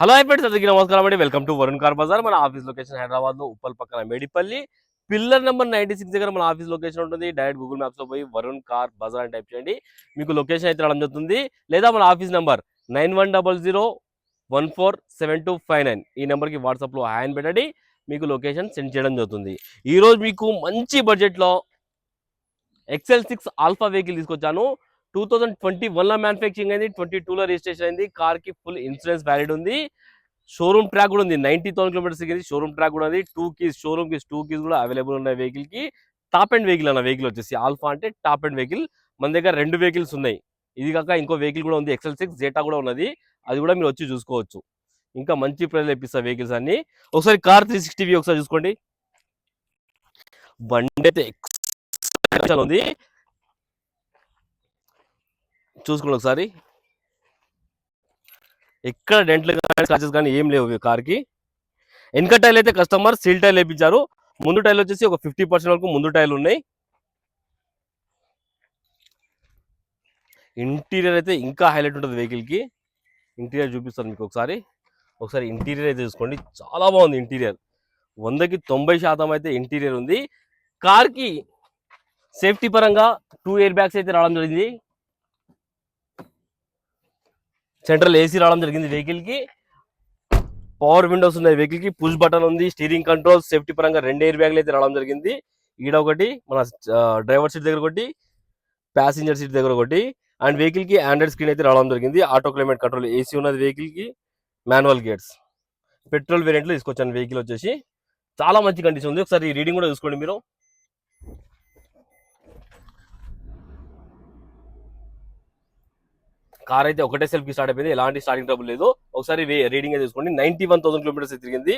Hello friends, అందరికీ నమస్కారం అండి. Welcome to Varun car Bazaar. మన ఆఫీస్ లొకేషన్ హైదరాబాద్ లో ఉప్పల్ పక్కన మేడిపల్లి పిల్లర్ నెంబర్ 96 దగ్గర మన ఆఫీస్ లొకేషన్ ఉంటుంది. డైరెక్ట్ గూగుల్ మ్యాప్స్ లో పోయి వరుణ్ కార్ బజార్ అని టైప్ చేయండి, మీకు లొకేషన్ అయితే రావడం జరుగుతుంది. లేదా మన ఆఫీస్ నెంబర్ 9100147259 ఈ నెంబర్కి వాట్సాప్లో హ్యాండ్ పెట్టండి, మీకు లొకేషన్ సెండ్ చేయడం జరుగుతుంది. ఈరోజు మీకు మంచి బడ్జెట్లో XL6 ఆల్ఫా వెహికల్ తీసుకొచ్చాను. 2021లో మ్యానుఫ్యాక్చరింగ్ అయింది, 22లో రిజిస్ట్రేషన్ అయింది. కార్కి ఫుల్ ఇన్సూరెన్స్ వ్యాలిడ్ ఉంది, షోరూమ్ ట్రాక్ కూడా ఉంది. 90,000 కిలోమీటర్స్ తిరిగింది, షోరూమ్ ట్రాక్ కూడా ఉంది. 2 కీస్ షోరూమ్ కీస్ 2 కీస్ కూడా అవైలబుల్ ఉన్నాయి వెహికల్కి. టాప్ అండ్ వెహికల్ అన్న వెహికల్ వచ్చేసి ఆల్ఫా అంటే టాప్ అండ్ వెహికల్. మన దగ్గర 2 వెహికల్స్ ఉన్నాయి, ఇది కాక ఇంకో వెహికల్ కూడా ఉంది, XL6 జేటా కూడా ఉన్నది, అది కూడా మీరు వచ్చి చూసుకోవచ్చు. ఇంకా మంచి ప్రైస్ ఇప్పిస్తా వెహికల్స్ అన్ని. ఒకసారి కార్ 360 ఒకసారి చూసుకోండి. బండి అయితే ఉంది, చూసుకోండి ఒకసారి. ఎక్కడ డెంట్లు కానీ స్క్రాచెస్ కానీ ఏం లేవు కార్కి. వెనక టైల్ అయితే కస్టమర్ సీల్ టైల్ వేయించారు. ముందు టైల్ వచ్చేసి ఒక 50% వరకు ముందు టైల్ ఉన్నాయి. ఇంటీరియర్ అయితే ఇంకా హైలైట్ ఉంటుంది వెహికల్కి. ఇంటీరియర్ చూపిస్తాను మీకు ఒకసారి. ఇంటీరియర్ అయితే చూసుకోండి, చాలా బాగుంది ఇంటీరియర్. 100కి 90% అయితే ఇంటీరియర్ ఉంది. కార్కి సేఫ్టీ పరంగా 2 ఎయిర్ బ్యాగ్స్ అయితే రావడం జరిగింది. సెంట్రల్ ఏసీ రావడం జరిగింది వెహికల్కి. పవర్ విండోస్ ఉన్నాయి వెహికల్కి. పుష్ బటన్ ఉంది, స్టీరింగ్ కంట్రోల్, సేఫ్టీ పరంగా 2 ఎయిర్ బ్యాగ్లు అయితే రావడం జరిగింది. ఈడ ఒకటి, మన డ్రైవర్ సీట్ దగ్గర ఒకటి, ప్యాసింజర్ సీట్ దగ్గర ఒకటి. అండ్ వెహికల్కి ఆండ్రాయిడ్ స్క్రీన్ అయితే రావడం జరిగింది. ఆటో క్లైమేట్ కంట్రోల్ ఏసీ ఉన్నది వెహికల్కి. మాన్యువల్ గేట్స్, పెట్రోల్ వేరియంట్లో తీసుకొచ్చాను వెహికల్ వచ్చేసి. చాలా మంచి కండిషన్ ఉంది. ఒకసారి రీడింగ్ కూడా చూసుకోండి మీరు. కార్ అయితే ఒకటే సెల్ఫ్కి స్టార్ట్ అయిపోయింది, ఎలాంటి స్టార్టింగ్ ట్రబుల్ లేదు. ఒకసారి రీడింగ్ అయితే చూసుకోండి. 91,000 కిలోమీటర్స్ తిరిగింది.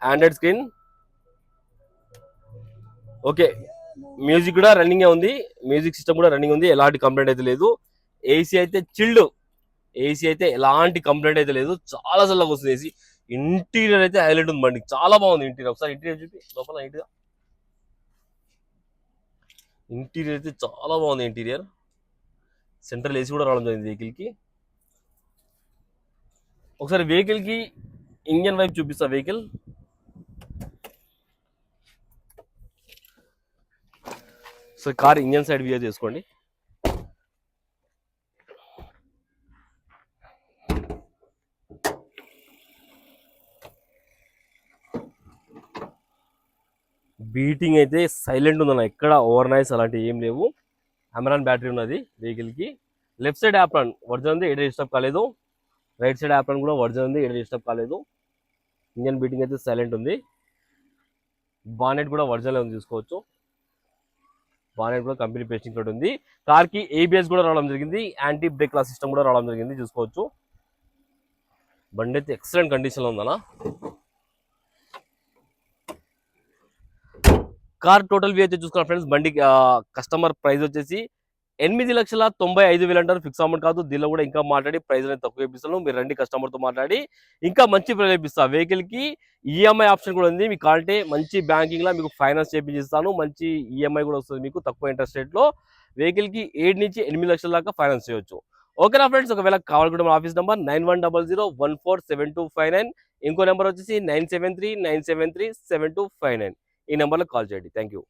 Android screen, okay. మ్యూజిక్ కూడా రన్నింగ్ ఉంది, మ్యూజిక్ సిస్టమ్ కూడా రన్నింగ్ ఉంది, ఎలాంటి కంప్లైంట్ అయితే లేదు. ఏసీ అయితే చిల్డ్, ఏసీ అయితే ఎలాంటి కంప్లైంట్ అయితే లేదు, చాలా చల్లగా వస్తుంది ఏసీ. ఇంటీరియర్ అయితే హైలైట్ ఉంది బండి, చాలా బాగుంది ఇంటీరియర్. ఒకసారి ఇంటీరియర్ చూపి లోపల నీట్గా. ఇంటీరియర్ అయితే చాలా బాగుంది ఇంటీరియర్. సెంట్రల్ ఏసీ కూడా రావడం జరిగింది వెహికల్కి. ఒకసారి వెహికల్కి ఇంజన్ వైపు చూపిస్తా vehicle. So car engine side view చేసుకోండి. బీటింగ్ అయితే సైలెంట్ ఉందన్న, ఎక్కడ ఓవర్ నాయిస్ అలాంటివి ఏం లేవు. అమెరాన్ బ్యాటరీ ఉన్నది వెహికల్కి. లెఫ్ట్ సైడ్ యాప్రాన్ ఒరిజినల్ ఉంది, ఎక్కడ డిస్టర్బ్ కాలేదు. రైట్ సైడ్ యాప్రాన్ కూడా ఒరిజినల్ ఉంది, ఎక్కడ డిస్టర్బ్ కాలేదు. ఇంజన్ బీటింగ్ అయితే సైలెంట్ ఉంది. బానెట్ కూడా ఒరిజినల్ ఉంది, చూసుకోవచ్చు. బానెట్ కూడా కంపెనీ పేస్టింగ్ తోటి ఉంది. కార్కి ఏబిఎస్ కూడా రావడం జరిగింది, యాంటీ బ్రేక్ లా సిస్టమ్ కూడా రావడం జరిగింది, చూసుకోవచ్చు. బండి అయితే ఎక్సలెంట్ కండిషన్లో ఉందన్నా. కార్ టోటల్ వ్యూ అయితే చూసుకున్నా ఫ్రెండ్స్. బండి కస్టమర్ ప్రైస్ వచ్చేసి 8,95,000 అంటారు, ఫిక్స్ అమౌంట్ కాదు. దీనిలో కూడా ఇంకా మాట్లాడి ప్రైస్ అనేది తక్కువ ఇప్పిస్తాను. మీరు రండి, కస్టమర్తో మాట్లాడి ఇంకా మంచి ప్రైస్ ఇప్పిస్తా. వెహికల్కి ఈఎంఐ ఆప్షన్ కూడా ఉంది, మీకు కావాలంటే మంచి బ్యాంకింగ్లో మీకు ఫైనాన్స్ చేయించిస్తాను. మంచి ఈఎంఐ కూడా వస్తుంది మీకు తక్కువ ఇంట్రెస్ట్ రేట్లో. వెహికల్కి 7 నుంచి 8 లక్షల దాకా ఫైనాన్స్ చేయొచ్చు. ఓకేనా ఫ్రెండ్స్, ఒకవేళ కావాలనుకుంటే మన ఆఫీస్ నెంబర్ 9100147259, ఇంకో నెంబర్ వచ్చేసి 973973759. ఈ నెంబర్లో కాల్ చేయండి. Thank you.